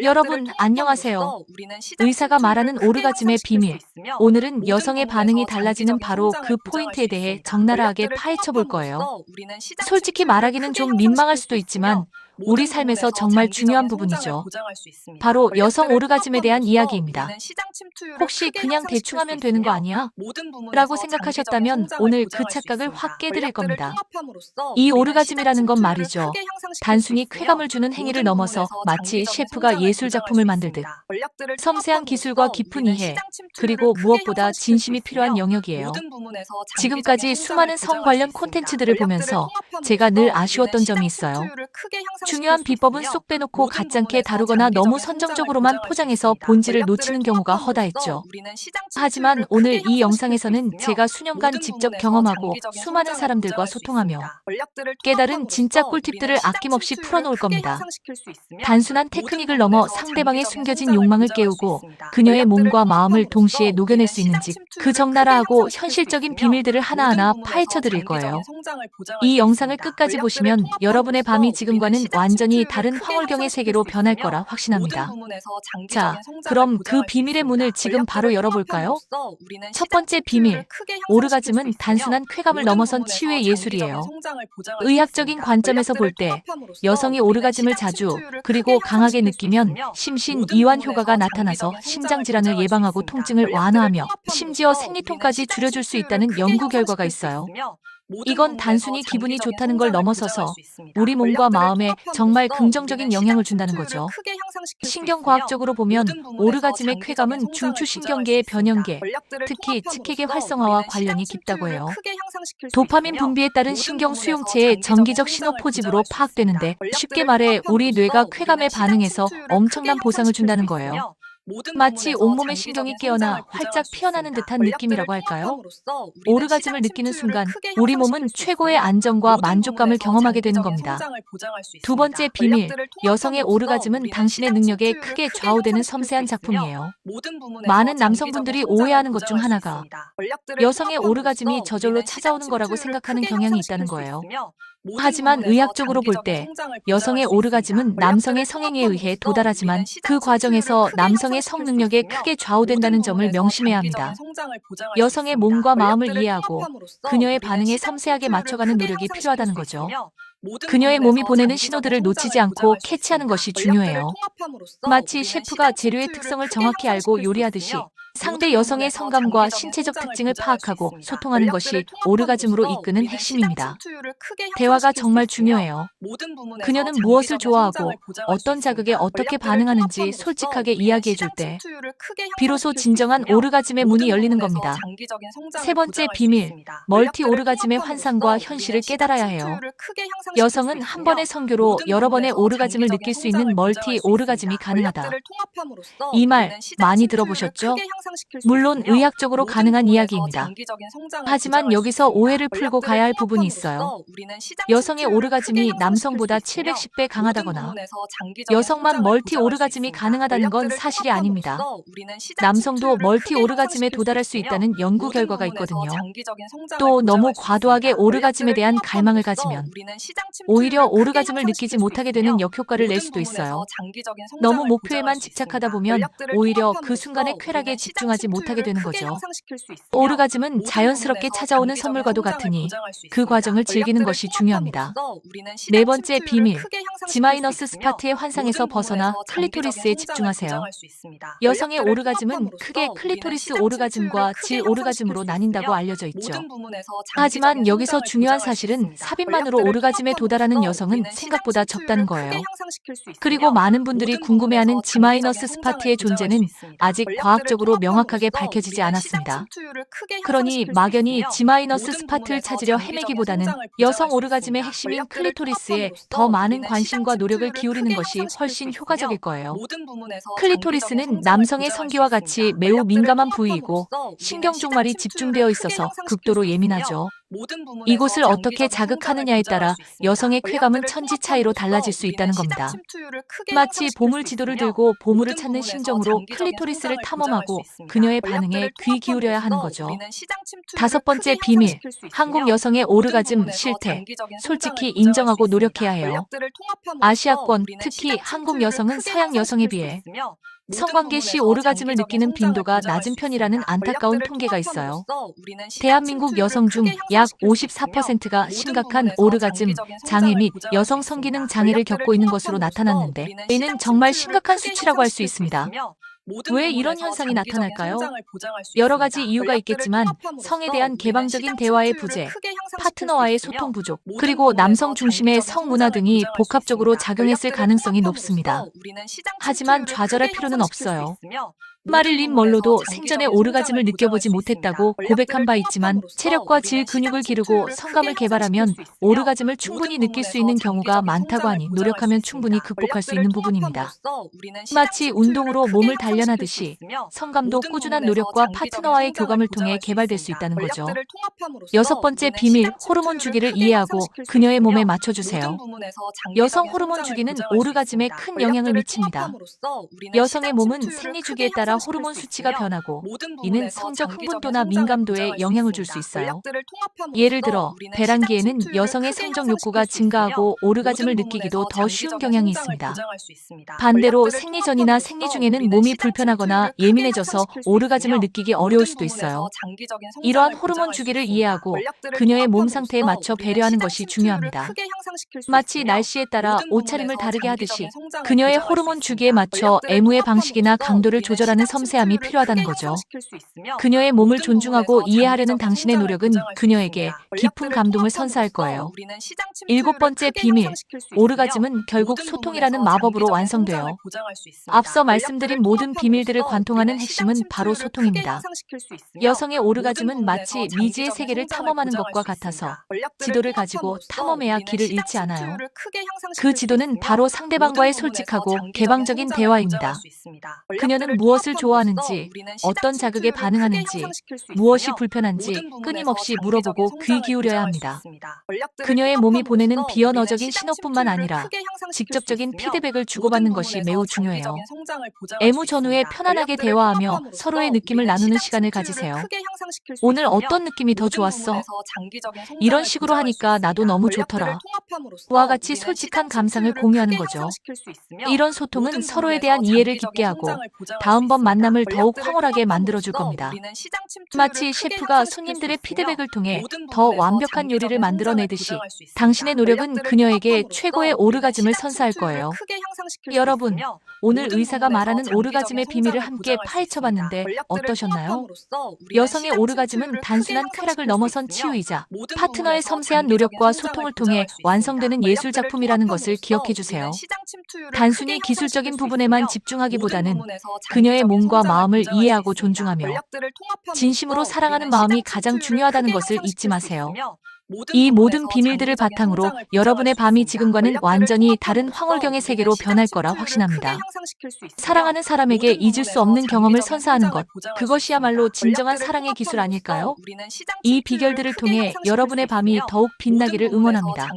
여러분, 안녕하세요. 의사가 말하는 오르가즘의 비밀. 오늘은 여성의 반응이 달라지는 바로 그 포인트에 대해 적나라하게 파헤쳐 볼 거예요. 솔직히 말하기는 좀 민망할 수도 있지만 우리 삶에서 정말 중요한 부분이죠. 바로 여성 오르가즘에 대한 이야기입니다. 혹시 그냥 대충 하면 되는 거 아니야? 라고 생각하셨다면 오늘 그 착각을 확 깨드릴 겁니다. 이 오르가즘이라는 건 말이죠. 단순히 쾌감을 주는 행위를 넘어서 마치 셰프가 예술작품을 만들듯 섬세한 기술과 깊은 이해, 그리고 무엇보다 진심이 필요한 영역이에요. 지금까지 수많은 성 관련 콘텐츠들을 보면서 제가 늘 아쉬웠던 점이 있어요. 중요한 비법은 쏙 빼놓고 가짜게 다루거나 너무 선정적으로만 포장해서 본질을 놓치는 경우가 허다했죠. 하지만 오늘 이 영상에서는 제가 수년간 직접 경험하고 수많은 사람들과 소통하며 깨달은 진짜 꿀팁들을 아낌없이 풀어놓을 겁니다. 단순한 테크닉을 넘어 상대방의 숨겨진 욕망을 깨우고 그녀의 몸과 마음을 동시에 녹여낼 수 있는지 그 적나라하고 현실적인 비밀들을 하나하나 파헤쳐 드릴 거예요. 이 영상을 끝까지 보시면 여러분의 밤이 지금과는 완전히 다른 황홀경의 세계로 변할 거라 확신합니다. 자, 그럼 그 비밀의 문을 지금 바로 열어볼까요? 첫 번째 비밀, 오르가즘은 단순한 쾌감을 넘어선 치유의 예술이에요. 의학적인 관점에서 볼 때 여성이 오르가즘을 자주 그리고 강하게 느끼면 심신 이완 효과가 나타나서 심장 질환을 예방하고 통증을 완화하며 심지어 생리통까지 줄여줄 수 있다는 연구 결과가 있어요. 이건 단순히 기분이 좋다는 걸 넘어서서 우리 몸과 마음에 정말 긍정적인 영향을 준다는 거죠. 신경과학적으로 보면 오르가즘의 쾌감은 중추신경계의 변형계, 특히 측회계 활성화와 관련이 깊다고 해요. 도파민 분비에 따른 신경 수용체의 정기적 신호 포집으로 파악되는데 쉽게 말해 우리 뇌가 쾌감에 반응해서 엄청난 보상을 준다는 거예요. 마치 온몸의 신경이 깨어나 활짝 피어나는 듯한 느낌이라고 할까요? 오르가즘을 느끼는 순간 우리 몸은 최고의 안정과 만족감을 경험하게 되는 겁니다. 두 번째 비밀, 여성의 오르가즘은 당신의 능력에 크게 좌우되는 섬세한 작품이에요. 많은 남성분들이 오해하는 것 중 하나가 여성의 오르가즘이 저절로 찾아오는 거라고 생각하는 경향이 있다는 거예요. 하지만 의학적으로 볼 때 여성의 오르가즘은 남성의 성행위에 의해 도달하지만 그 과정에서 남성의 성 능력에 크게 좌우된다는 점을 명심해야 합니다. 여성의 몸과 마음을 이해하고 그녀의 반응에 섬세하게 맞춰가는 노력이 필요하다는 거죠. 그녀의 몸이 보내는 신호들을 놓치지 않고 캐치하는 것이 중요해요. 마치 셰프가 재료의 특성을 정확히 알고 요리하듯이 상대 여성의 성감과 신체적 특징을 파악하고 소통하는 것이 오르가즘으로 이끄는 핵심입니다. 대화가 정말 중요해요. 그녀는 무엇을 좋아하고 어떤 자극에 어떻게 반응하는지 솔직하게 이야기해 줄 때 비로소 진정한 오르가즘의 문이 열리는 겁니다. 세 번째 비밀, 멀티 오르가즘의 환상과 현실을 깨달아야 해요. 여성은 한 번의 성교로 여러 번의 오르가즘을 느낄 수 있는 멀티 오르가즘이 가능하다. 이 말 많이 들어보셨죠? 물론 의학적으로 가능한 이야기입니다. 하지만 여기서 오해를 풀고 가야 할 부분이 있어요. 여성의 오르가즘이 남성보다 710배 강하다거나 여성만 멀티 오르가즘이 가능하다는 건 사실이 아닙니다. 남성도 멀티 오르가즘에 도달할 수 있다는 연구 결과가 있거든요. 또 너무 과도하게 오르가즘에 대한 갈망을 가지면 오히려 오르가즘을 느끼지 못하게 되는 역효과를 낼 수도 있어요. 너무 목표에만 집착하다 보면 오히려 그 순간의 쾌락에 집중하지 못하게 되는 거죠. 오르가즘은 자연스럽게 찾아오는 선물과도 같으니 그 과정을 즐기는 것이 중요합니다. 네 번째 비밀, G- 스파트의 환상에서 벗어나 클리토리스에 집중하세요. 여성의 오르가즘은 크게 클리토리스 오르가즘과 질 오르가즘으로 나뉜다고 알려져 있죠. 하지만 여기서 중요한 사실은 삽입만으로 오르가즘에 도달하는 여성은 생각보다 적다는 거예요. 그리고 많은 분들이 궁금해하는 G- 스파트의 존재는 아직 과학적으로 명확하게 밝혀지지 않았습니다. 그러니 막연히 G- 스파트를 찾으려 헤매기보다는 여성 오르가즘의 핵심인 클리토리스에 더 많은 관심과 노력을 기울이는 것이 훨씬 효과적일 거예요. 클리토리스는 남성의 성기와 같이 매우 민감한 부위이고 신경종말이 집중되어 있어서 극도로 예민하죠. 이곳을 어떻게 자극하느냐에 따라 여성의 쾌감은 천지 차이로 달라질 수 있다는 겁니다. 마치 보물 지도를 들고 보물을 찾는 심정으로 클리토리스를 탐험하고 그녀의 반응에 귀 기울여야 하는 거죠. 5번째 비밀, 한국 여성의 오르가즘 실태. 솔직히 인정하고 노력해야 해요. 아시아권, 특히 한국 여성은 서양 여성에 비해 성관계 시 오르가즘을 느끼는 빈도가 낮은 편이라는 안타까운 통계가 있어요. 대한민국 여성 중 약 54%가 심각한 오르가즘 장애 및 여성 성기능 장애를 겪고 있는 것으로 나타났는데 이는 정말 심각한 수치라고 할 수 있습니다. 왜 이런 현상이 나타날까요? 여러 가지 이유가 있겠지만 성에 대한 개방적인 대화의 부재, 파트너와의 소통 부족, 그리고 남성 중심의 성문화 등이 복합적으로 작용했을 가능성이 높습니다. 하지만 좌절할 필요는 없어요. 마릴린 먼로도 생전에 오르가즘을 느껴보지 못했다고 고백한 바 있지만 체력과 질 근육을 기르고 성감을 개발하면 오르가즘을 충분히 느낄 수 있는 경우가 많다고 하니 노력하면 충분히 극복할 수 있는 부분입니다. 마치 운동으로 몸을 단련하듯이 성감도 꾸준한 노력과 파트너와의 교감을 통해 개발될 수 있다는 거죠. 6번째 비밀, 호르몬 주기를 이해하고 그녀의 몸에 맞춰주세요. 여성 호르몬 주기는 오르가즘에 큰 영향을 미칩니다. 여성의 몸은 생리 주기에 따라 호르몬 수치가 변하고 이는 성적 흥분도나 민감도에 영향을 줄 수 있어요. 예를 들어 배란기에는 여성의 성적 욕구가 증가하고 오르가즘을 느끼기도 더 쉬운 경향이 있습니다. 반대로 생리 전이나 생리 중에는 몸이 불편하거나 예민해져서 오르가즘을 느끼기 어려울 수도 있어요. 이러한 호르몬 주기를 이해하고 그녀의 몸 상태에 맞춰 배려하는 것이 중요합니다. 마치 날씨에 따라 옷차림을 다르게 하듯이 그녀의 호르몬 주기에 맞춰 애무의 방식이나 강도를 조절하는 섬세함이 필요하다는 거죠. 그녀의 몸을 존중하고 이해하려는 당신의 노력은 그녀에게 깊은 감동을 선사할 거예요. 7번째 비밀, 오르가즘은 결국 소통이라는 마법으로 완성돼요. 앞서 말씀드린 모든 비밀들을 관통하는 핵심은 바로 소통입니다. 여성의 오르가즘은 마치 미지의 세계를 탐험하는 것과 같아서 지도를 가지고 탐험해야 길을 잃지 않아요. 그 지도는 바로 상대방과의 솔직하고 개방적인 대화입니다. 그녀는 무엇을 좋아하는지, 어떤 자극에 반응하는지, 무엇이 불편한지 끊임없이 물어보고 귀 기울여야 합니다. 그녀의 몸이 보내는 비언어적인 신호뿐만 아니라 직접적인 피드백을 주고받는 것이 매우 중요해요. 애무 전후에 편안하게 대화하며 서로의 느낌을 나누는 시간을 가지세요. 오늘 어떤 느낌이 더 좋았어? 이런 식으로 하니까 나도 너무 좋더라. 와 같이 솔직한 감상을 공유하는 거죠. 이런 소통은 서로에 대한 이해를 깊게 하고 다음번 만남을 더욱 황홀하게 만들어줄 겁니다. 마치 셰프가 손님들의 피드백을 통해 더 완벽한 요리를 만들어내듯이 당신의 노력은 그녀에게 최고의 오르가즘을 선사할 거예요. 여러분, 오늘 의사가 말하는 오르가즘의 비밀을 함께 파헤쳐봤는데 어떠셨나요? 여성의 오르가즘은 단순한 쾌락을 넘어선 치유이자 파트너의 섬세한 노력과 소통을 통해 완성되는 예술작품이라는 것을 기억해주세요. 단순히 기술적인 부분에만 집중하기보다는 그녀의 몸과 마음을 이해하고 존중하며 진심으로 사랑하는 마음이 가장 중요하다는 것을 잊지 마세요. 이 모든 비밀들을 바탕으로 여러분의 밤이 지금과는 완전히 다른 황홀경의 세계로 변할 거라 확신합니다. 사랑하는 사람에게 잊을 수 없는 경험을 선사하는 것, 그것이야말로 진정한 사랑의 기술 아닐까요? 이 비결들을 통해 여러분의 밤이 더욱 빛나기를 응원합니다.